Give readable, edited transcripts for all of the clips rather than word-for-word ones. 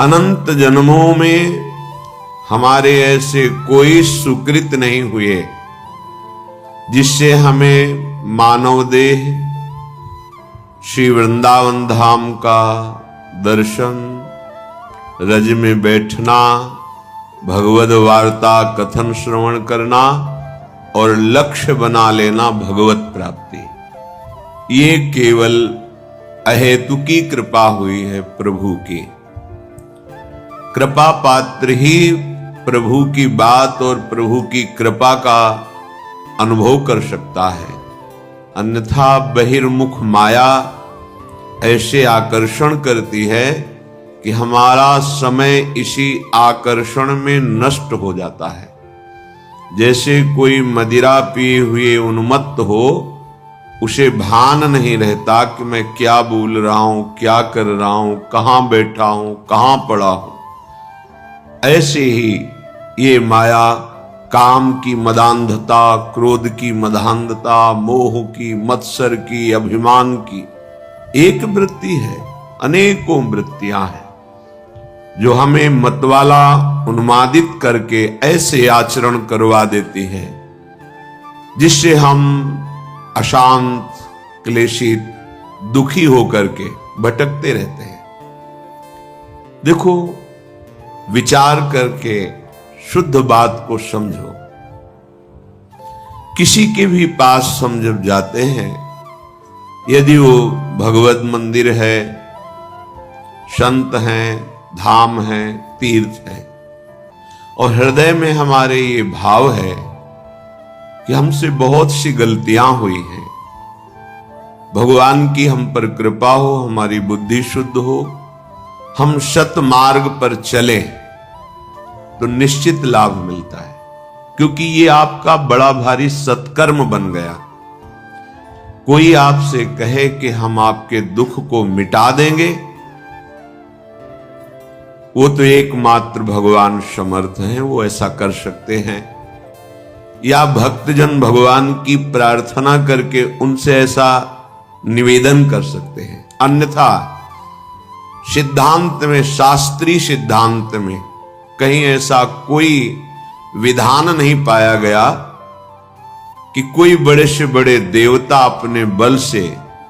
अनंत जन्मों में हमारे ऐसे कोई सुकृत नहीं हुए जिससे हमें मानव देह श्री वृंदावन धाम का दर्शन, रज में बैठना, भगवद वार्ता कथन श्रवण करना और लक्ष्य बना लेना भगवत प्राप्ति, ये केवल अहेतुकी कृपा हुई है। प्रभु की कृपा पात्र ही प्रभु की बात और प्रभु की कृपा का अनुभव कर सकता है, अन्यथा बहिर्मुख माया ऐसे आकर्षण करती है कि हमारा समय इसी आकर्षण में नष्ट हो जाता है। जैसे कोई मदिरा पिए हुए उन्मत्त हो, उसे भान नहीं रहता कि मैं क्या बोल रहा हूं, क्या कर रहा हूं, कहां बैठा हूं, कहां पड़ा हूं। ऐसे ही ये माया काम की मदांधता, क्रोध की मदांधता, मोह की, मत्सर की, अभिमान की एक वृत्ति है, अनेकों वृत्तियां हैं जो हमें मतवाला उन्मादित करके ऐसे आचरण करवा देती है जिससे हम अशांत, क्लेशित, दुखी होकर के भटकते रहते हैं। देखो, विचार करके शुद्ध बात को समझो। किसी के भी पास हम जब जाते हैं, यदि वो भगवत मंदिर है, संत हैं, धाम है, तीर्थ है, और हृदय में हमारे ये भाव है कि हमसे बहुत सी गलतियां हुई हैं, भगवान की हम पर कृपा हो, हमारी बुद्धि शुद्ध हो, हम सत मार्ग पर चले तो निश्चित लाभ मिलता है, क्योंकि ये आपका बड़ा भारी सत्कर्म बन गया। कोई आपसे कहे कि हम आपके दुख को मिटा देंगे, वो तो एकमात्र भगवान समर्थ हैं, वो ऐसा कर सकते हैं। या भक्तजन भगवान की प्रार्थना करके उनसे ऐसा निवेदन कर सकते हैं। अन्यथा सिद्धांत में, शास्त्रीय सिद्धांत में कहीं ऐसा कोई विधान नहीं पाया गया कि कोई बड़े से बड़े देवता अपने बल से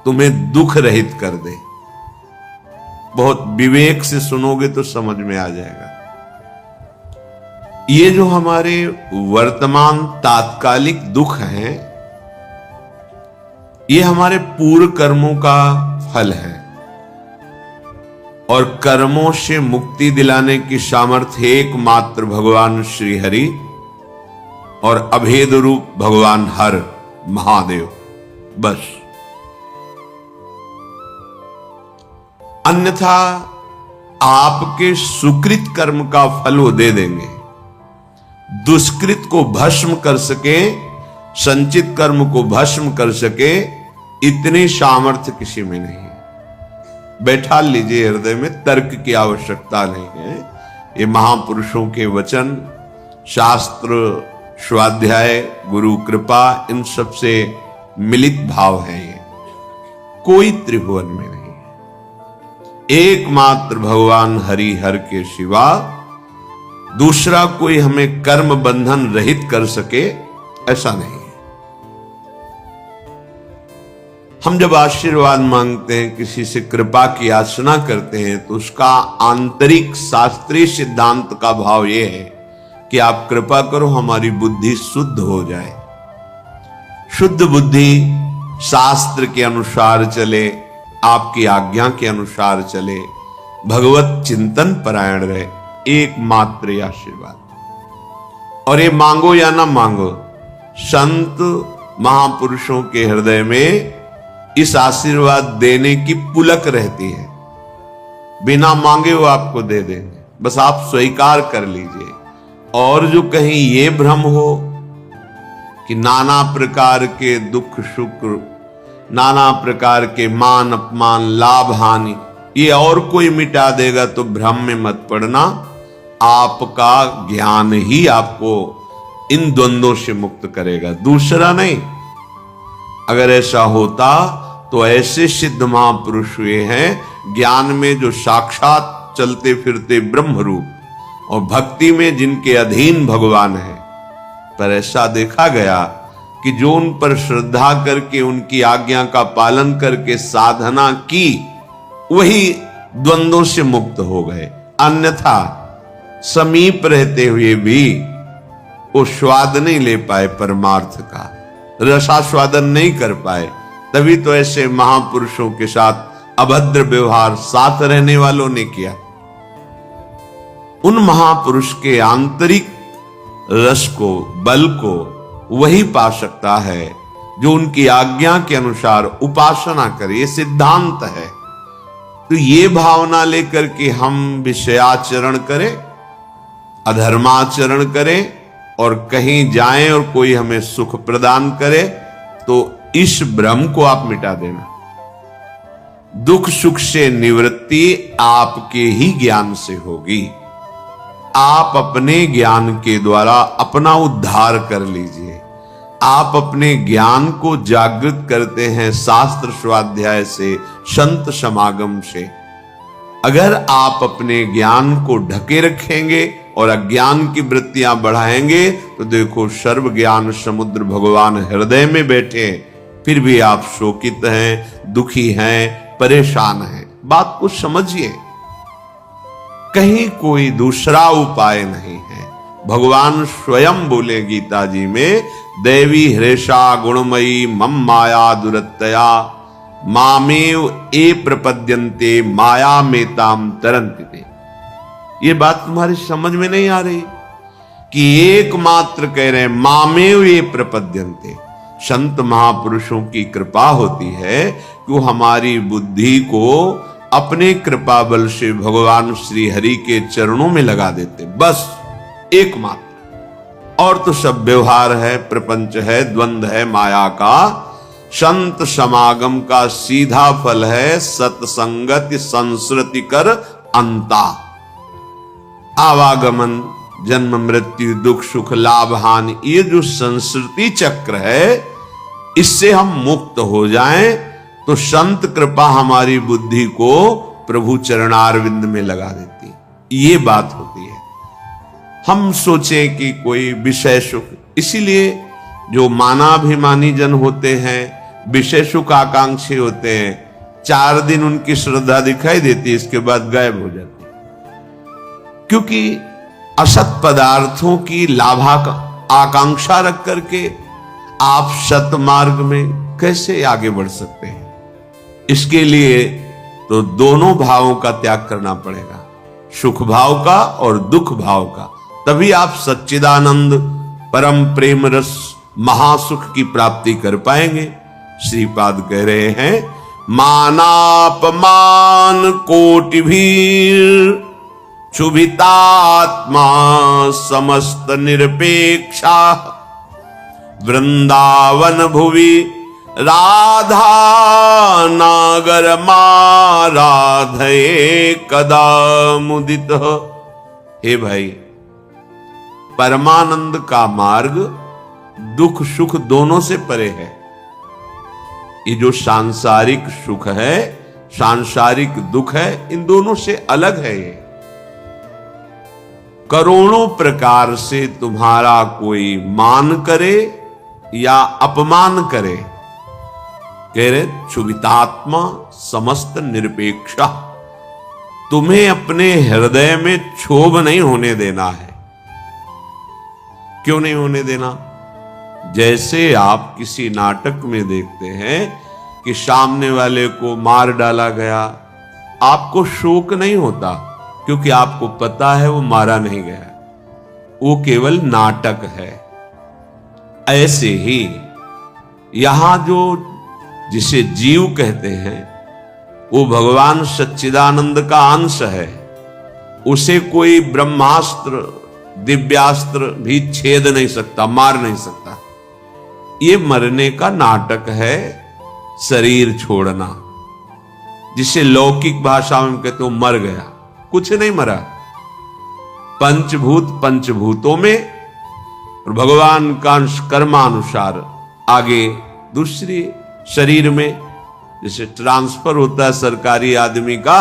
तुम्हें दुख रहित कर दे। बहुत विवेक से सुनोगे तो समझ में आ जाएगा। ये जो हमारे वर्तमान तात्कालिक दुख हैं, ये हमारे पूर्व कर्मों का फल है, और कर्मों से मुक्ति दिलाने की सामर्थ्य एकमात्र भगवान श्री हरि और अभेद रूप भगवान हर महादेव, बस। अन्यथा आपके सुकृत कर्म का फल वो दे देंगे। दुष्कृत को भस्म कर सके, संचित कर्म को भस्म कर सके, इतनी सामर्थ्य किसी में नहीं है। बैठा लीजिए हृदय में, तर्क की आवश्यकता नहीं है। ये महापुरुषों के वचन, शास्त्र, स्वाध्याय, गुरु कृपा, इन सब से मिलित भाव है। ये कोई त्रिभुवन में नहीं है। एकमात्र भगवान हरि हर के सिवा दूसरा कोई हमें कर्म बंधन रहित कर सके, ऐसा नहीं है। हम जब आशीर्वाद मांगते हैं, किसी से कृपा की याचना करते हैं, तो उसका आंतरिक शास्त्रीय सिद्धांत का भाव यह है कि आप कृपा करो, हमारी बुद्धि शुद्ध हो जाए। शुद्ध बुद्धि शास्त्र के अनुसार चले, आपकी आज्ञा के अनुसार चले, भगवत चिंतन परायण रहे, एकमात्र आशीर्वाद। और ये मांगो या ना मांगो, संत महापुरुषों के हृदय में इस आशीर्वाद देने की पुलक रहती है। बिना मांगे वो आपको दे देंगे, बस आप स्वीकार कर लीजिए। और जो कहीं ये भ्रम हो कि नाना प्रकार के दुख सुख, नाना प्रकार के मान अपमान, लाभ हानि, ये और कोई मिटा देगा, तो भ्रम में मत पड़ना। आपका ज्ञान ही आपको इन द्वंद्वों से मुक्त करेगा, दूसरा नहीं। अगर ऐसा होता तो ऐसे सिद्ध महापुरुष हुए हैं ज्ञान में जो साक्षात चलते फिरते ब्रह्म रूप और भक्ति में जिनके अधीन भगवान है। पर ऐसा देखा गया कि जो उन पर श्रद्धा करके उनकी आज्ञा का पालन करके साधना की, वही द्वंद्वों से मुक्त हो गए। अन्यथा समीप रहते हुए भी वो स्वाद नहीं ले पाए, परमार्थ का रसास्वादन नहीं कर पाए। तभी तो ऐसे महापुरुषों के साथ अभद्र व्यवहार साथ रहने वालों ने किया। उन महापुरुष के आंतरिक रस को, बल को वही पा सकता है जो उनकी आज्ञा के अनुसार उपासना करे। ये सिद्धांत है। तो ये भावना लेकर के हम विषयाचरण करें, अधर्माचरण करें और कहीं जाएं और कोई हमें सुख प्रदान करे, तो इस भ्रम को आप मिटा देना। दुख सुख से निवृत्ति आपके ही ज्ञान से होगी। आप अपने ज्ञान के द्वारा अपना उद्धार कर लीजिए। आप अपने ज्ञान को जागृत करते हैं शास्त्र स्वाध्याय से, संत समागम से। अगर आप अपने ज्ञान को ढके रखेंगे और अज्ञान की वृत्तियां बढ़ाएंगे, तो देखो सर्व ज्ञान समुद्र भगवान हृदय में बैठे, फिर भी आप शोकित हैं, दुखी हैं, परेशान हैं। बात को समझिए, कहीं कोई दूसरा उपाय नहीं है। भगवान स्वयं बोले गीता जी में, देवी हृषा गुणमयी मम माया दुरत्तया मामेव ए प्रपद्यन्ते माया मेताम तरन्ति ते। ये बात तुम्हारी समझ में नहीं आ रही कि एकमात्र कह रहे हैं मामेव ए प्रपद्यन्ते। संत महापुरुषों की कृपा होती है कि वो हमारी बुद्धि को अपने कृपा बल से भगवान श्री हरि के चरणों में लगा देते, बस एकमात्र। और तो सब व्यवहार है, प्रपंच है, द्वंद्व है माया का। संत समागम का सीधा फल है सत्संगति संस्कृति कर अंता। आवागमन, जन्म मृत्यु, दुख सुख, लाभ हानि, ये जो संस्कृति चक्र है, इससे हम मुक्त हो जाएं तो संत कृपा हमारी बुद्धि को प्रभु चरणारविंद में लगा देती है। ये बात होती है। हम सोचें कि कोई विषय सुख, इसीलिए जो मानाभिमानी जन होते हैं, विषय सुख आकांक्षी होते हैं, 4 दिन उनकी श्रद्धा दिखाई देती है, इसके बाद गायब हो जाती है। क्योंकि असत पदार्थों की लाभा आकांक्षा रख करके आप सत मार्ग में कैसे आगे बढ़ सकते हैं? इसके लिए तो दोनों भावों का त्याग करना पड़ेगा, सुख भाव का और दुख भाव का। तभी आप सच्चिदानंद परम प्रेम रस महासुख की प्राप्ति कर पाएंगे। श्रीपाद कह रहे हैं, मानापमान कोटि भीर क्षुभितात्मा समस्त निरपेक्षा वृंदावन भुवि राधा नागर माराधये कदा मुदित। हे भाई, परमानंद का मार्ग दुख सुख दोनों से परे है। ये जो सांसारिक सुख है, सांसारिक दुख है, इन दोनों से अलग है। ये करोड़ों प्रकार से तुम्हारा कोई मान करे या अपमान करे, कह रहे क्षुभितात्मा समस्त निरपेक्षा। तुम्हें अपने हृदय में क्षोभ नहीं होने देना है। क्यों नहीं होने देना? जैसे आप किसी नाटक में देखते हैं कि सामने वाले को मार डाला गया, आपको शोक नहीं होता, क्योंकि आपको पता है वो मारा नहीं गया, वो केवल नाटक है। ऐसे ही यहां जो जिसे जीव कहते हैं, वो भगवान सच्चिदानंद का अंश है। उसे कोई ब्रह्मास्त्र दिव्यास्त्र भी छेद नहीं सकता, मार नहीं सकता। ये मरने का नाटक है, शरीर छोड़ना, जिसे लौकिक भाषा में कहते हो मर गया। कुछ नहीं मरा। पंचभूत पंचभूतों में और भगवान का कर्मानुसार आगे दूसरी शरीर में, जैसे ट्रांसफर होता है सरकारी आदमी का,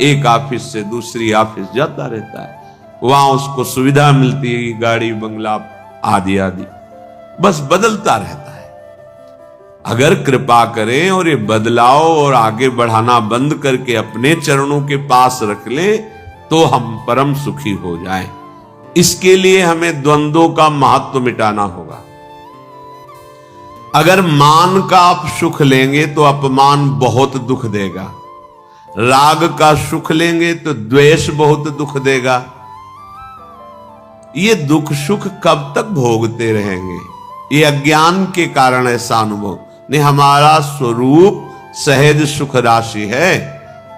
एक ऑफिस से दूसरी ऑफिस जाता रहता है, वहां उसको सुविधा मिलती है, गाड़ी बंगला आदि आदि, बस बदलता रहता है। अगर कृपा करें और ये बदलाव और आगे बढ़ाना बंद करके अपने चरणों के पास रख ले तो हम परम सुखी हो जाएं। इसके लिए हमें द्वंद्वों का महत्व मिटाना होगा। अगर मान का आप सुख लेंगे तो अपमान बहुत दुख देगा, राग का सुख लेंगे तो द्वेष बहुत दुख देगा। ये दुख सुख कब तक भोगते रहेंगे? ये अज्ञान के कारण ऐसा अनुभव नहीं। हमारा स्वरूप सहज सुख राशि है।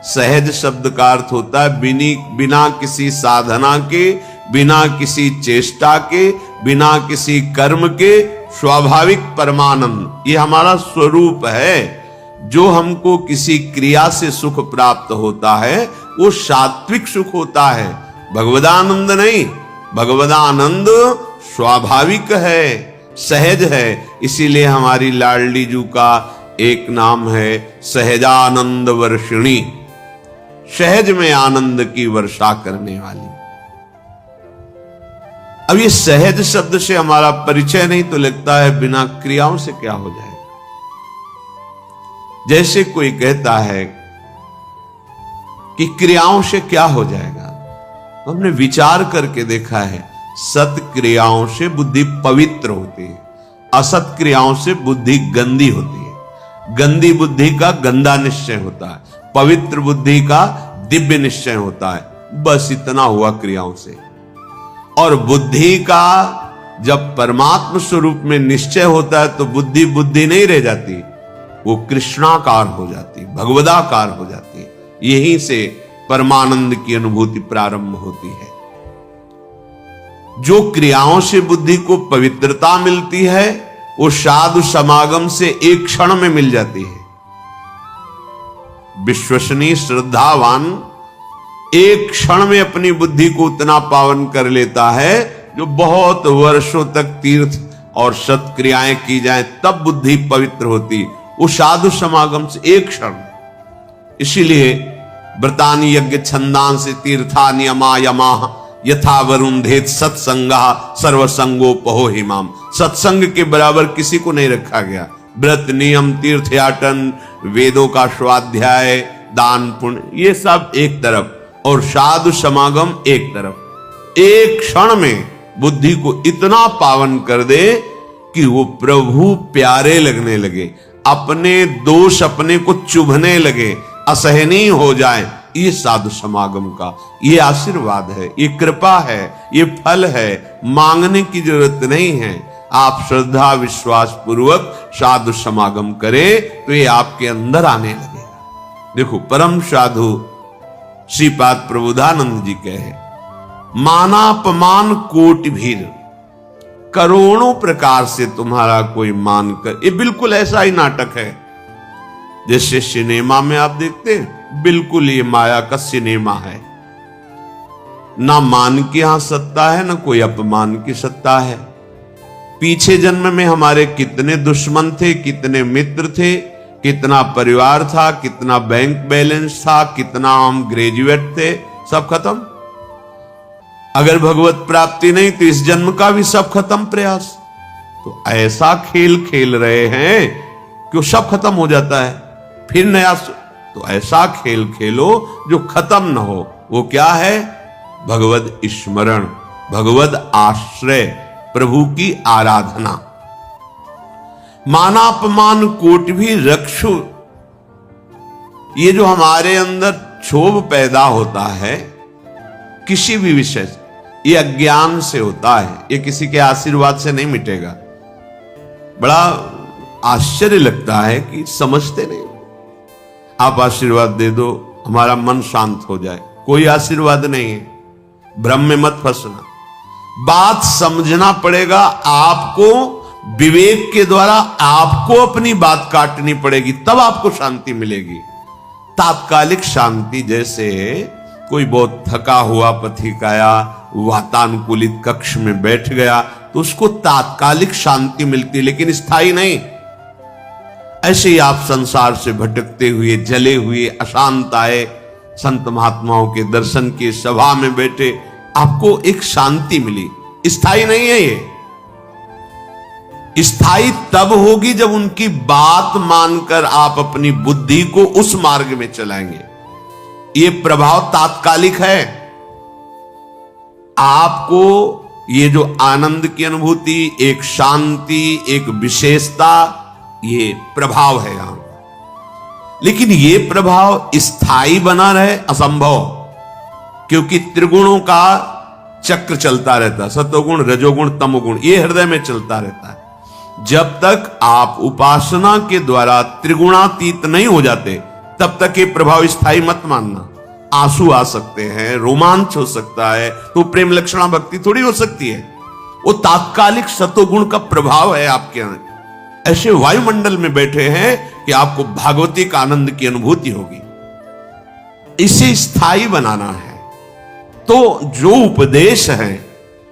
सहज शब्द का अर्थ होता है बिना किसी साधना के, बिना किसी चेष्टा के, बिना किसी कर्म के स्वाभाविक परमानंद। ये हमारा स्वरूप है। जो हमको किसी क्रिया से सुख प्राप्त होता है वो सात्विक सुख होता है, भगवदानंद नहीं। भगवदानंद स्वाभाविक है, सहज है। इसीलिए हमारी लाडली जू का एक नाम है सहजानंद वर्षिणी, सहज में आनंद की वर्षा करने वाली। अब ये सहज शब्द से हमारा परिचय नहीं तो लगता है बिना क्रियाओं से क्या हो जाएगा। जैसे कोई कहता है कि क्रियाओं से क्या हो जाएगा, हमने विचार करके देखा है सत क्रियाओं से बुद्धि पवित्र होती है, असत क्रियाओं से बुद्धि गंदी होती है। गंदी बुद्धि का गंदा निश्चय होता है, पवित्र बुद्धि का दिव्य निश्चय होता है। बस इतना हुआ क्रियाओं से। और बुद्धि का जब परमात्म स्वरूप में निश्चय होता है तो बुद्धि बुद्धि नहीं रह जाती, वो कृष्णाकार हो जाती, भगवदाकार हो जाती है। यहीं से परमानंद की अनुभूति प्रारंभ होती है। जो क्रियाओं से बुद्धि को पवित्रता मिलती है वो साधु समागम से एक क्षण में मिल जाती है। विश्वसनीय श्रद्धावान एक क्षण में अपनी बुद्धि को उतना पावन कर लेता है जो बहुत वर्षों तक तीर्थ और सत्क्रियाएं की जाए तब बुद्धि पवित्र होती, वो साधु समागम से एक क्षण। इसीलिए व्रतानि यज्ञ छंदांसि तीर्था नियमा यमा यथा वरुंधेत सत्संगा सर्वसंगोपहो हिमाम। सत्संग के बराबर किसी को नहीं रखा गया। व्रत नियम तीर्थयाटन वेदों का स्वाध्याय दान पुण्य ये सब एक तरफ और साधु समागम एक तरफ। एक क्षण में बुद्धि को इतना पावन कर दे कि वो प्रभु प्यारे लगने लगे, अपने दोष अपने को चुभने लगे, असहनीय हो जाए। ये साधु समागम का ये आशीर्वाद है, ये कृपा है, ये फल है। मांगने की जरूरत नहीं है। आप श्रद्धा विश्वास पूर्वक साधु समागम करें तो ये आपके अंदर आने लगेगा। देखो परम साधु श्रीपाद प्रबोधानंद जी कहे, मानापमान कोटि भीर, करोड़ों प्रकार से तुम्हारा कोई मान कर। ये बिल्कुल ऐसा ही नाटक है जैसे सिनेमा में आप देखते हैं, बिल्कुल ये माया का सिनेमा है। ना मान की यहां सत्ता है ना कोई अपमान की सत्ता है। पीछे जन्म में हमारे कितने दुश्मन थे, कितने मित्र थे, कितना परिवार था, कितना बैंक बैलेंस था, कितना हम ग्रेजुएट थे, सब खत्म। अगर भगवत प्राप्ति नहीं तो इस जन्म का भी सब खत्म प्रयास। तो ऐसा खेल खेल रहे हैं कि वो सब खत्म हो जाता है, फिर नया। तो ऐसा खेल खेलो जो खत्म न हो। वो क्या है? भगवत स्मरण, भगवत आश्रय, प्रभु की आराधना। मानापमान कोटि भी रक्षु। ये जो हमारे अंदर क्षोभ पैदा होता है किसी भी विषय से, ये अज्ञान से होता है, ये किसी के आशीर्वाद से नहीं मिटेगा। बड़ा आश्चर्य लगता है कि समझते नहीं। आप आशीर्वाद दे दो हमारा मन शांत हो जाए, कोई आशीर्वाद नहीं है। भ्रम में मत फंसना, बात समझना पड़ेगा। आपको विवेक के द्वारा आपको अपनी बात काटनी पड़ेगी, तब आपको शांति मिलेगी। तात्कालिक शांति, जैसे कोई बहुत थका हुआ पथिक आया, वातानुकूलित कक्ष में बैठ गया तो उसको तात्कालिक शांति मिलती, लेकिन स्थायी नहीं। ऐसे ही आप संसार से भटकते हुए, जले हुए, अशांत आए, संत महात्माओं के दर्शन के सभा में बैठे आपको एक शांति मिली। स्थायी नहीं है ये, स्थायी तब होगी जब उनकी बात मानकर आप अपनी बुद्धि को उस मार्ग में चलाएंगे। ये प्रभाव तात्कालिक है। आपको ये जो आनंद की अनुभूति, एक शांति, एक विशेषता, ये प्रभाव है यहां। लेकिन ये प्रभाव स्थायी बना रहे असंभव, क्योंकि त्रिगुणों का चक्र चलता रहता है, सतोगुण, रजोगुण, तमोगुण, ये हृदय में चलता रहता है। जब तक आप उपासना के द्वारा त्रिगुणातीत नहीं हो जाते, तब तक ये प्रभाव स्थायी मत मानना। आंसू आ सकते हैं, रोमांच हो सकता है, तो प्रेम लक्षणा भक्ति थोड़ी हो सकती है। वो तात्कालिक सतोगुण का प्रभाव है आपके अंदर। ऐसे वायुमंडल में बैठे हैं कि आपको भागवतिक आनंद की अनुभूति होगी। इसे स्थायी बनाना है तो जो उपदेश है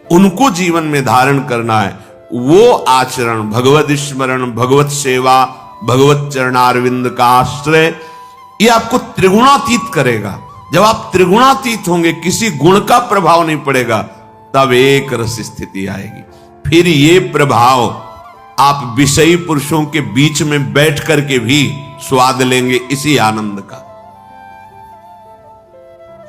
उनको जीवन में धारण करना है। वो आचरण, भगवत स्मरण, भगवत सेवा, भगवत चरणारविंद का आश्रय, ये आपको त्रिगुणातीत करेगा। जब आप त्रिगुणातीत होंगे, किसी गुण का प्रभाव नहीं पड़ेगा, तब एक रस स्थिति आएगी। फिर ये प्रभाव आप विषयी पुरुषों के बीच में बैठ करके भी स्वाद लेंगे इसी आनंद का।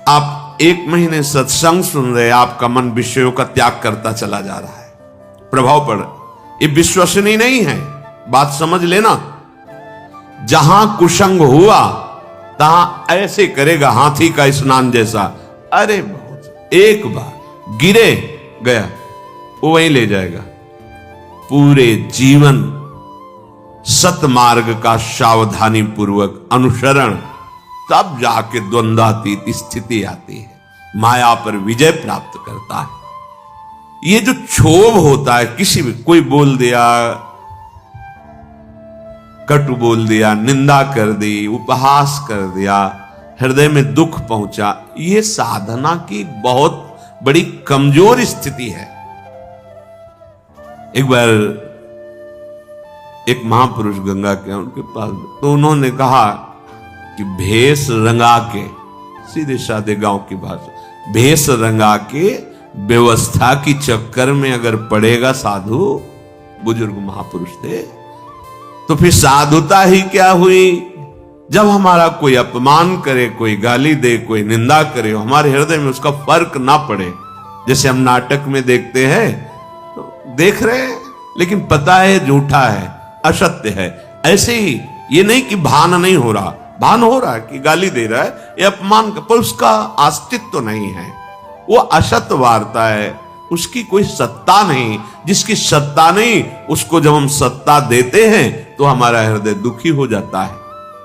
आप 1 महीने सत्संग सुन रहे, आपका मन विषयों का त्याग करता चला जा रहा है, प्रभाव पड़। ये विश्वसनीय नहीं है, बात समझ लेना। जहां कुसंग हुआ तहां ऐसे करेगा हाथी का स्नान जैसा। अरे बहुत, एक बार गिरे गया, वो वहीं ले जाएगा। पूरे जीवन सतमार्ग का सावधानी पूर्वक अनुसरण, तब जाके द्वंद्वातीत स्थिति आती है, माया पर विजय प्राप्त करता है। ये जो क्षोभ होता है, किसी भी कोई बोल दिया, कटु बोल दिया, निंदा कर दी, उपहास कर दिया, हृदय में दुख पहुंचा, ये साधना की बहुत बड़ी कमजोर स्थिति है। एक बार एक महापुरुष गंगा के उनके पास, तो उन्होंने कहा कि भेष रंगा के, सीधे साधे गांव की भाषा, भेष रंगा के व्यवस्था की चक्कर में अगर पड़ेगा साधु, बुजुर्ग महापुरुष थे, तो फिर साधुता ही क्या हुई। जब हमारा कोई अपमान करे, कोई गाली दे, कोई निंदा करे, हमारे हृदय में उसका फर्क ना पड़े। जैसे हम नाटक में देखते हैं, तो देख रहे हैं लेकिन पता है झूठा है, असत्य है। ऐसे ही ये नहीं कि भान नहीं हो रहा, भान हो रहा है कि गाली दे रहा है, ये अपमान का, पर उसका अस्तित्व तो नहीं है, वो असत्य वार्ता है, उसकी कोई सत्ता नहीं। जिसकी सत्ता नहीं, उसको जब हम सत्ता देते हैं तो हमारा हृदय दुखी हो जाता है।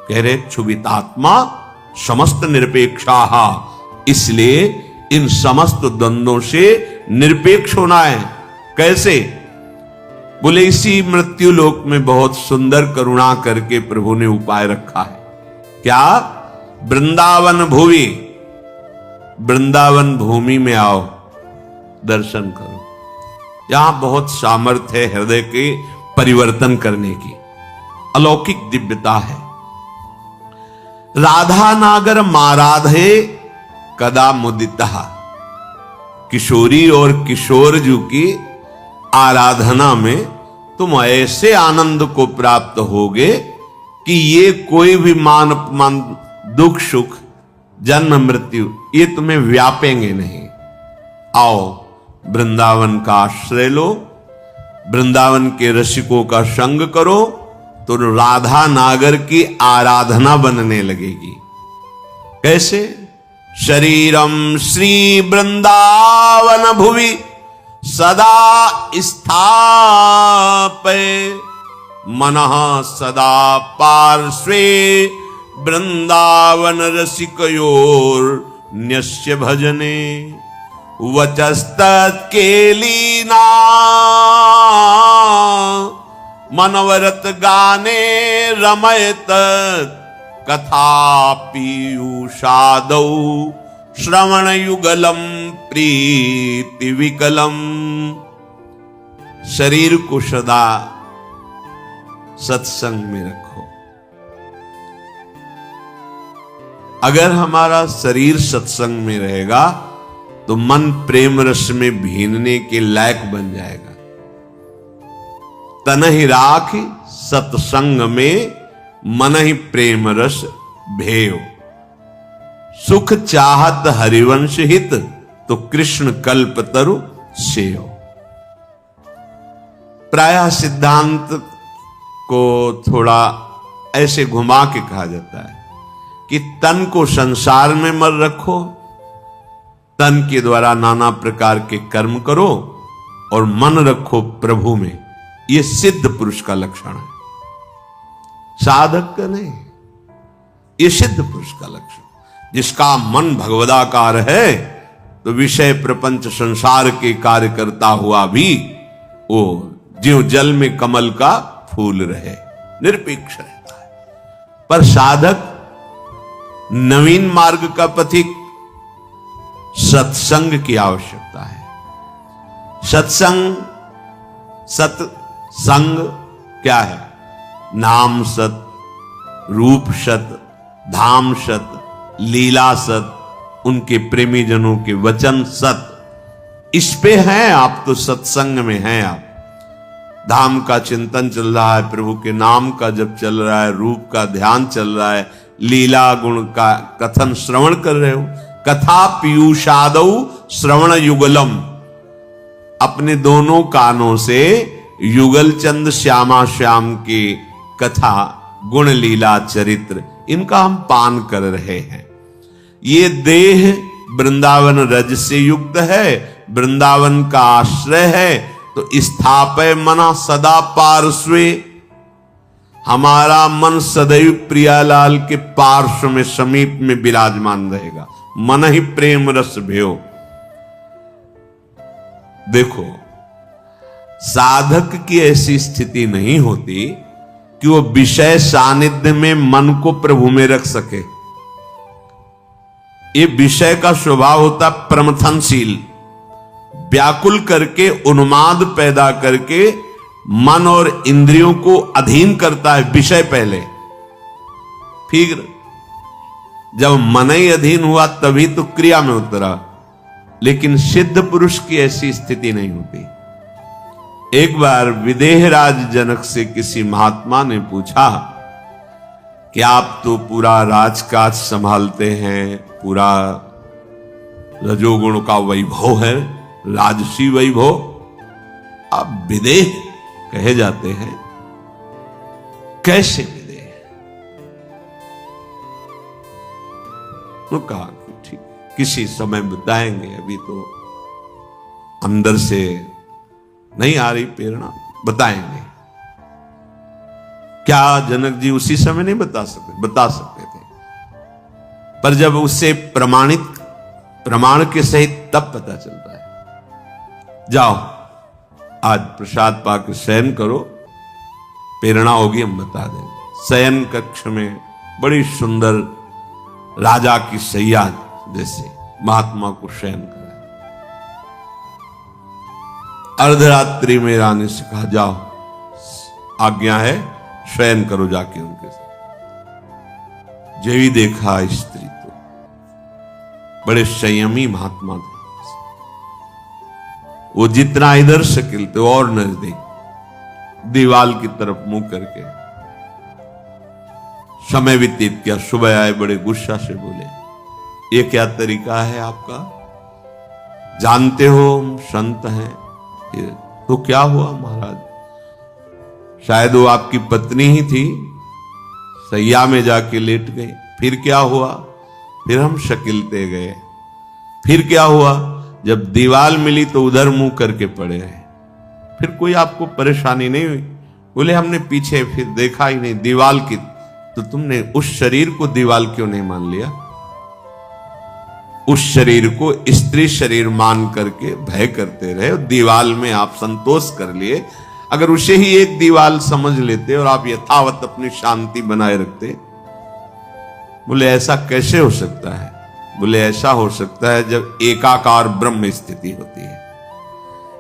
कह रहे क्षुभितात्मा समस्त निरपेक्षा, इसलिए इन समस्त द्वंद्वों से निरपेक्ष होना है। कैसे? बोले इसी मृत्यु लोक में बहुत सुंदर करुणा करके प्रभु ने उपाय रखा है। क्या? वृंदावन भूमि, वृंदावन भूमि में आओ, दर्शन करो। यहां बहुत सामर्थ्य है हृदय के परिवर्तन करने की, अलौकिक दिव्यता है। राधा नागर माराधे कदा मुदिता, किशोरी और किशोर जी की आराधना में तुम ऐसे आनंद को प्राप्त होगे कि ये कोई भी मान अपमान, दुख सुख, जन्म मृत्यु, ये तुम्हें व्यापेंगे नहीं। आओ वृंदावन का आश्रय लो, वृंदावन के रसिकों का संग करो, तो राधा नागर की आराधना बनने लगेगी। कैसे? शरीरम श्री वृंदावन भुवि सदा स्थापय, मनः सदा पार्श्वे वृंदावन रसिकयोर न्यस्य भजने, वचस्तत्केलीना मनवरत गाने रमयत, कथा पीयूषादौ श्रवण युगलम प्रीति विकलम। शरीर को सदा सत्संग में रखो, अगर हमारा शरीर सत्संग में रहेगा तो मन प्रेम रस में भीनने के लायक बन जाएगा। तन ही राख सत्संग में मन ही प्रेम रस भेव। सुख चाहत हरिवंश हित तो कृष्ण कल्प तरु सेव। प्रायः सिद्धांत को थोड़ा ऐसे घुमा के कहा जाता है कि तन को संसार में मत रखो, तन के द्वारा नाना प्रकार के कर्म करो और मन रखो प्रभु में। यह सिद्ध पुरुष का लक्षण है, साधक का नहीं। यह सिद्ध पुरुष का लक्षण, जिसका मन भगवदाकार है तो विषय प्रपंच संसार के कार्य करता हुआ भी वो ज्यों जल में कमल का फूल रहे, निरपेक्ष रहता है। पर साधक, नवीन मार्ग का पथिक, सत्संग की आवश्यकता है। सत्संग क्या है? नाम सत, रूप सत, धाम सत, लीला सत, उनके प्रेमी जनों के वचन सत। इस पे हैं आप, तो सत्संग में हैं आप। धाम का चिंतन चल रहा है, प्रभु के नाम का जप चल रहा है, रूप का ध्यान चल रहा है, लीला गुण का कथन श्रवण कर रहे हो। कथा पीयूषादौ श्रवण युगलम। अपने दोनों कानों से युगल चंद श्यामा श्याम की कथा, गुण लीला चरित्र, इनका हम पान कर रहे हैं। ये देह वृंदावन रज से युक्त है, वृंदावन का आश्रय है, तो स्थापय मना सदा पार्श्वे। हमारा मन सदैव प्रियालाल के पार्श्व में, समीप में विराजमान रहेगा। मन ही प्रेम रस भयो। देखो, साधक की ऐसी स्थिति नहीं होती कि वो विषय सानिध्य में मन को प्रभु में रख सके। ये विषय का स्वभाव होता प्रमथनशील, व्याकुल करके, उन्माद पैदा करके मन और इंद्रियों को अधीन करता है। विषय पहले, फिर जब मन ही अधीन हुआ तभी तो क्रिया में उतरा। लेकिन सिद्ध पुरुष की ऐसी स्थिति नहीं होती। एक बार विदेहराज जनक से किसी महात्मा ने पूछा कि आप तो पूरा राजकाज संभालते हैं, पूरा रजोगुण का वैभव है, राजसी वैभव, आप विदेह कहे जाते हैं, कैसे विदेह? तो कहा कि ठीक, किसी समय बताएंगे, अभी तो अंदर से नहीं आ रही प्रेरणा, बताएंगे। क्या जनक जी उसी समय नहीं बता सकते? बता सकते थे, पर जब उससे प्रमाण के सहित तब पता चलता है। जाओ, आज प्रसाद पाकर शयन करो, प्रेरणा होगी हम बता देंगे। शयन कक्ष में बड़ी सुंदर राजा की सैया जैसे महात्मा को शयन कराया। अर्धरात्रि में रानी से कहा, जाओ, आज्ञा है, शयन करो जाके उनके साथ। जब ही देखा स्त्री तो बड़े संयमी महात्मा थे। वो जितना इधर शकील थे और नजदीक, दीवाल की तरफ मुंह करके समय व्यतीत किया। सुबह आए, बड़े गुस्सा से बोले, ये क्या तरीका है आपका? जानते हो हम संत हैं। तो क्या हुआ महाराज? शायद वो आपकी पत्नी ही थी, सैया में जाके लेट गई। फिर क्या हुआ? फिर हम शकीलते गए। फिर क्या हुआ? जब दीवाल मिली तो उधर मुंह करके पड़े रहे। फिर कोई आपको परेशानी नहीं हुई? बोले, हमने पीछे फिर देखा ही नहीं, दीवाल की। तो तुमने उस शरीर को दीवाल क्यों नहीं मान लिया? उस शरीर को स्त्री शरीर मान करके भय करते रहे, और दीवाल में आप संतोष कर लिए। अगर उसे ही एक दीवाल समझ लेते और आप यथावत अपनी शांति बनाए रखते। बोले, ऐसा कैसे हो सकता है? बोले, ऐसा हो सकता है जब एकाकार ब्रह्म स्थिति होती है।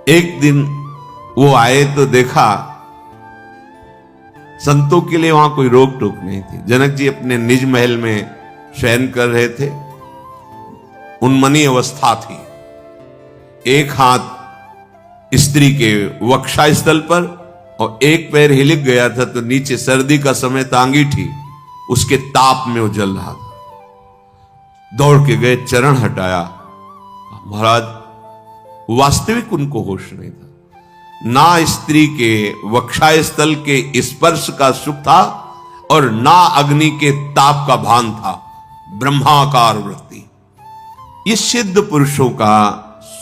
एक दिन वो आए तो देखा संतों के लिए वहां कोई रोक टोक नहीं थी। जनक जी अपने निज महल में शयन कर रहे थे, उन्मनी अवस्था थी। एक हाथ स्त्री के वक्षा स्थल पर और एक पैर हिलक गया था, तो नीचे सर्दी का समय था, अंगीठी उसके ताप में वो जल रहा था। दौड़ के गए, चरण हटाया। महाराज वास्तविक उनको होश नहीं था, ना स्त्री के वक्षा स्थल के स्पर्श का सुख था और ना अग्नि के ताप का भान था। ब्रह्माकार वृत्ति, ये सिद्ध पुरुषों का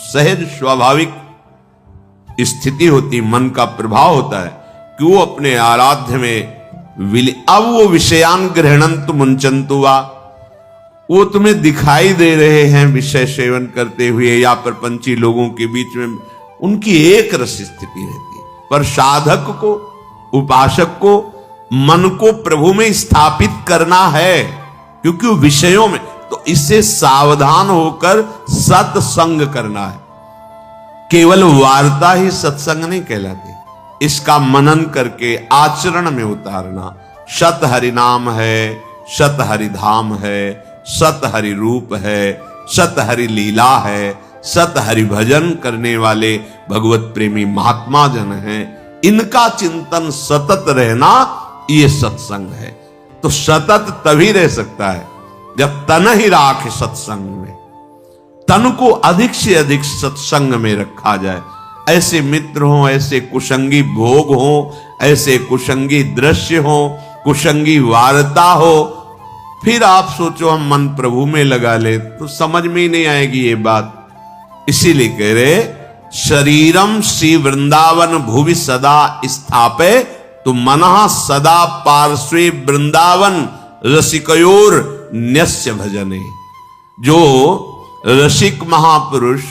सहज स्वाभाविक स्थिति होती, मन का प्रभाव होता है कि वो अपने आराध्य में अब वो विषयान ग्रहणंतु मुंचंतु वा, वो तुम्हें दिखाई दे रहे हैं विषय सेवन करते हुए या प्रपंची लोगों के बीच में, उनकी एक रस स्थिति रहती है। पर साधक को, उपासक को मन को प्रभु में स्थापित करना है, क्योंकि वो विषयों में, तो इससे सावधान होकर सत्संग करना है। केवल वार्ता ही सत्संग नहीं कहलाती, इसका मनन करके आचरण में उतारना। सत हरि नाम है, सत हरि धाम है, सत हरि रूप है, सत हरि लीला है, सत हरि भजन करने वाले भगवत प्रेमी महात्मा जन हैं, इनका चिंतन सतत रहना, ये सत्संग है। तो सतत तभी रह सकता है जब तन ही राखे सत्संग में, तन को अधिक से अधिक सत्संग में रखा जाए। ऐसे मित्र हों, ऐसे कुसंगी भोग हों, ऐसे कुसंगी दृश्य हों, कुसंगी वार्ता हो, फिर आप सोचो हम मन प्रभु में लगा ले, तो समझ में ही नहीं आएगी ये बात। इसीलिए कह रहे शरीरम श्री वृंदावन भुवि सदा स्थापे, तो मनः सदा पार्श्वे वृंदावन रसिकयोर न्यस्य भजने। जो रसिक महापुरुष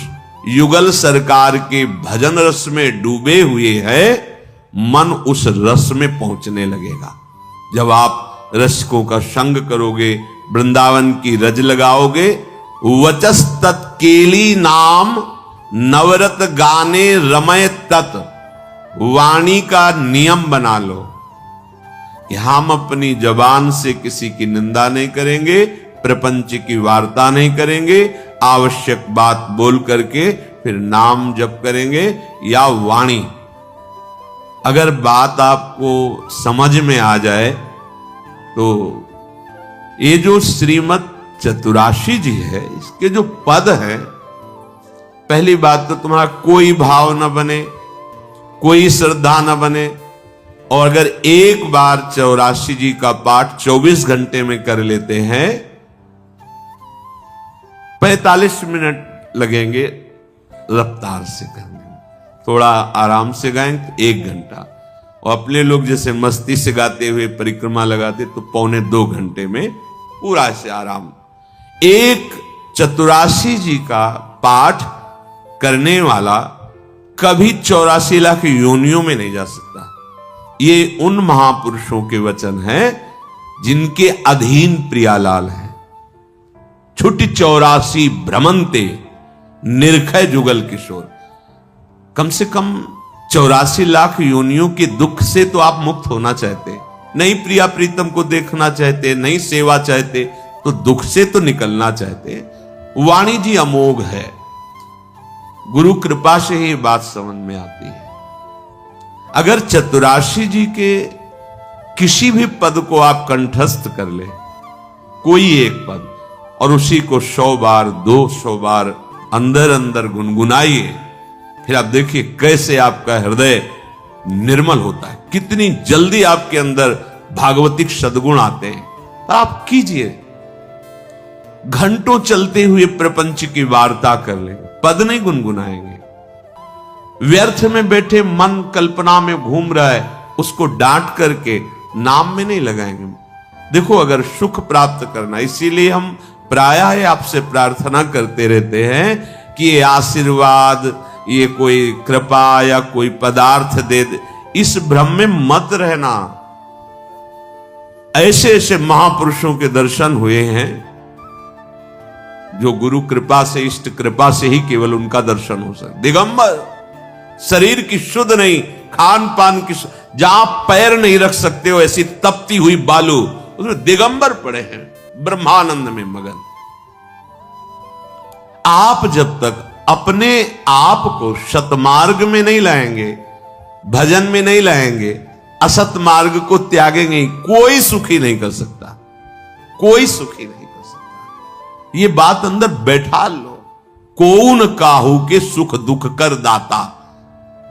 युगल सरकार के भजन रस में डूबे हुए हैं, मन उस रस में पहुंचने लगेगा। जब आप रसिकों का संग करोगे, वृंदावन की रज लगाओगे, वचस तत्केली नाम नवरत गाने रमय तत्, वाणी का नियम बना लो। हम अपनी जबान से किसी की निंदा नहीं करेंगे, प्रपंच की वार्ता नहीं करेंगे, आवश्यक बात बोल करके फिर नाम जप करेंगे या वाणी। अगर बात आपको समझ में आ जाए तो ये जो श्रीमद चतुराशी जी है, इसके जो पद है, पहली बात तो तुम्हारा कोई भाव न बने, कोई श्रद्धा न बने, और अगर एक बार 84 जी का पाठ 24 घंटे में कर लेते हैं, 45 मिनट लगेंगे रफ्तार से करने में, थोड़ा आराम से गाएं तो 1 घंटा, और अपने लोग जैसे मस्ती से गाते हुए परिक्रमा लगाते तो 1.25 घंटे में पूरा से आराम। एक 84 जी का पाठ करने वाला कभी 84 लाख योनियों में नहीं जा सकता। ये उन महापुरुषों के वचन हैं जिनके अधीन प्रियालाल है। छुट्टी 84 भ्रमंते निर्खय जुगल किशोर, कम से कम 84 लाख योनियों के दुख से तो आप मुक्त होना चाहते, नहीं प्रिया प्रीतम को देखना चाहते, नहीं सेवा चाहते, तो दुख से तो निकलना चाहते। वाणी जी अमोघ है, गुरु कृपा से ही बात समझ में आती है। अगर चतुराशी जी के किसी भी पद को आप कंठस्थ कर ले, कोई एक पद, और उसी को 100 बार 200 बार अंदर अंदर गुनगुनाइए, फिर आप देखिए कैसे आपका हृदय निर्मल होता है, कितनी जल्दी आपके अंदर भागवतिक सद्गुण आते हैं। आप कीजिए, घंटों चलते हुए प्रपंच की वार्ता कर ले, पद नहीं गुनगुनाएंगे। व्यर्थ में बैठे मन कल्पना में घूम रहा है, उसको डांट करके नाम में नहीं लगाएंगे। देखो, अगर सुख प्राप्त करना, इसीलिए हम प्रायः आपसे प्रार्थना करते रहते हैं कि ये आशीर्वाद, ये कोई कृपा या कोई पदार्थ दे दे, इस भ्रम में मत रहना। ऐसे ऐसे महापुरुषों के दर्शन हुए हैं जो गुरु कृपा से, इष्ट कृपा से ही केवल उनका दर्शन हो सकता। दिगंबर, शरीर की शुद्ध नहीं, खान पान की, जहां पैर नहीं रख सकते हो ऐसी तपती हुई बालू, उसमें दिगंबर पड़े हैं। ब्रह्मानंद में मगन। आप जब तक अपने आप को सतमार्ग में नहीं लाएंगे, भजन में नहीं लाएंगे, असत मार्ग को त्यागेंगे, कोई सुखी नहीं कर सकता, कोई सुखी नहीं कर सकता। ये बात अंदर बैठा लो। कौन काहू के सुख दुख कर दाता,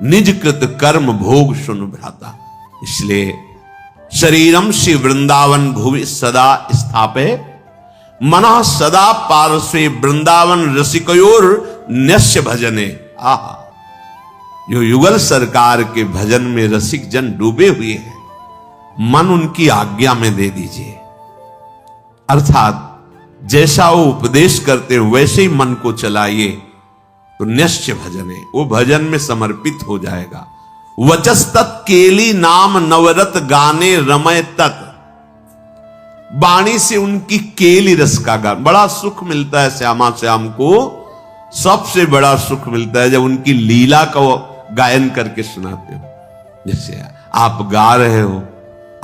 निज कृत कर्म भोग सुन भ्राता। इसलिए शरीरम श्री वृंदावन भुवि सदा स्थापे, मना सदा पार्श्वे वृंदावन रसिकयोर न्यस्य भजने। आहा, जो युगल सरकार के भजन में रसिक जन डूबे हुए हैं, मन उनकी आज्ञा में दे दीजिए। अर्थात जैसा वो उपदेश करते हैं वैसे ही मन को चलाइए, तो न्यस्य भजने, वो भजन में समर्पित हो जाएगा। वचस्तत् केली नाम नवरत गाने रमय तत्, वाणी से उनकी केली रस का गान, बड़ा सुख मिलता है श्यामा श्याम को। सबसे बड़ा सुख मिलता है जब उनकी लीला का गायन करके सुनाते हो। जैसे आप गा रहे हो,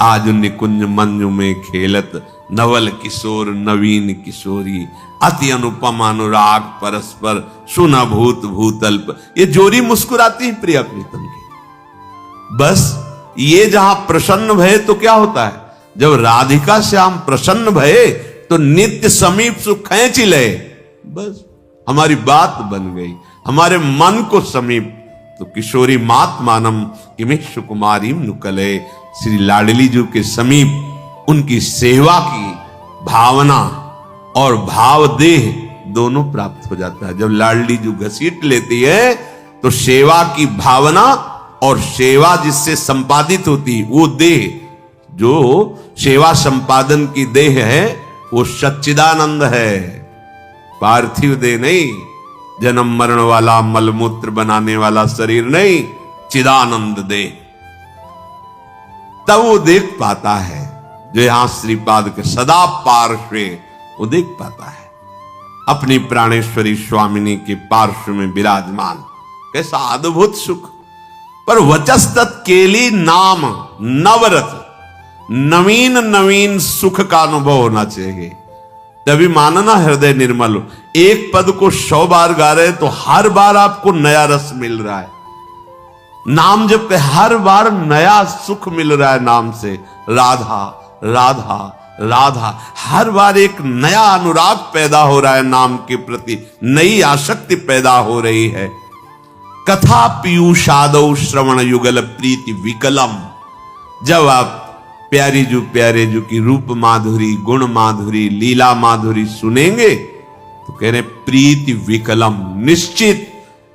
आज निकुंज मंजू में खेलत नवल किशोर नवीन किशोरी, अति अनुपम अनुराग परस्पर सुना भूत भूतल्प। ये जोरी मुस्कुराती है प्रिया प्रीतम की। बस ये जहां प्रसन्न भये तो क्या होता है, जब राधिका श्याम प्रसन्न भये तो नित्य समीप सुख खींच ले। बस हमारी बात बन गई, हमारे मन को समीप। तो किशोरी मात मानम किमेश कुमारी नुकले, श्री लाडली जी के समीप उनकी सेवा की भावना और भाव देह दोनों प्राप्त हो जाता है। जब लाडली जी घसीट लेती है तो सेवा की भावना और सेवा जिससे संपादित होती, वो देह, जो सेवा संपादन की देह है, वो सच्चिदानंद है, पार्थिव देह नहीं, जन्म मरण वाला मलमूत्र बनाने वाला शरीर नहीं, चिदानंद देह। तब वो देख पाता है जो यहां श्रीपाद के सदा पार्श्वे, वो देख पाता है अपनी प्राणेश्वरी स्वामिनी के पार्श्व में विराजमान। कैसा अद्भुत सुख। पर वचस्तत् केली नाम नवरत, नवीन नवीन सुख का अनुभव होना चाहिए, तभी मानना हृदय निर्मल हो। एक पद को 100 बार गा रहे तो हर बार आपको नया रस मिल रहा है। नाम जब के हर बार नया सुख मिल रहा है नाम से। राधा राधा राधा, हर बार एक नया अनुराग पैदा हो रहा है नाम के प्रति, नई आसक्ति पैदा हो रही है। कथा पीयूषादौ श्रवण युगल प्रीति विकलम, जब आप प्यारे जू की रूप माधुरी, गुण माधुरी, लीला माधुरी सुनेंगे तो कह रहे प्रीति विकलम, निश्चित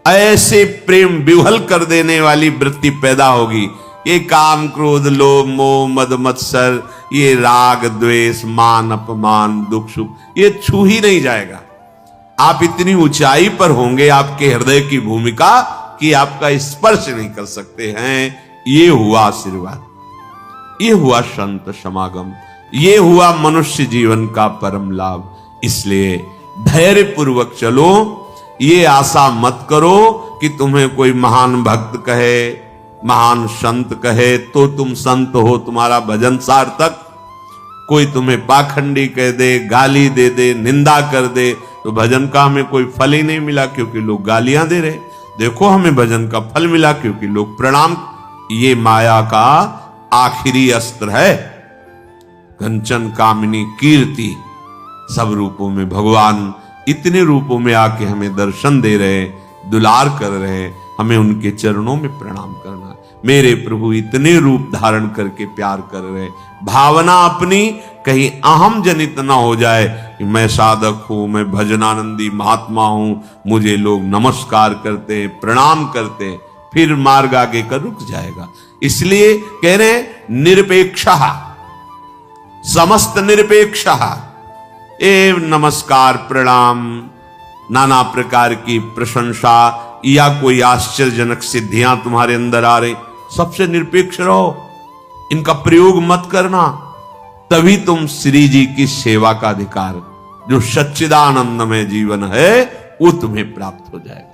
ऐसे प्रेम विह्वल कर देने वाली वृत्ति पैदा होगी। ये काम क्रोध लोभ मोह मद मत्सर, ये राग द्वेष मान अपमान दुख सुख, ये छू ही नहीं जाएगा। आप इतनी ऊंचाई पर होंगे आपके हृदय की भूमिका कि आपका स्पर्श नहीं कर सकते हैं। ये हुआ आशीर्वाद, ये हुआ संत समागम, ये हुआ मनुष्य जीवन का परम लाभ। इसलिए धैर्य पूर्वक चलो, ये आशा मत करो कि तुम्हें कोई महान भक्त कहे, महान संत कहे तो तुम संत हो, तुम्हारा भजन सार्थक। कोई तुम्हें पाखंडी कह दे, गाली दे दे, निंदा कर दे, तो भजन का हमें कोई फल ही नहीं मिला क्योंकि लोग गालियां दे रहे। देखो हमें भजन का फल मिला क्योंकि लोग प्रणाम। ये माया का आखिरी अस्त्र है। कंचन कामिनी कीर्ति, सब रूपों में भगवान इतने रूपों में आके हमें दर्शन दे रहे, दुलार कर रहे, हमें उनके चरणों में प्रणाम करना। मेरे प्रभु इतने रूप धारण करके प्यार कर रहे, भावना अपनी कहीं अहम जनित ना हो जाए कि मैं साधक हूं, मैं भजनानंदी महात्मा हूं, मुझे लोग नमस्कार करते हैं, प्रणाम करते हैं, फिर मार्ग आगे कर रुक जाएगा। इसलिए कह रहे निरपेक्षः, समस्त निरपेक्षः, ए नमस्कार प्रणाम, नाना प्रकार की प्रशंसा या कोई आश्चर्यजनक सिद्धियां तुम्हारे अंदर आ रही, सबसे निरपेक्ष रहो, इनका प्रयोग मत करना। तभी तुम श्री जी की सेवा का अधिकार, जो सच्चिदानंदमय जीवन है, वो तुम्हें प्राप्त हो जाएगा।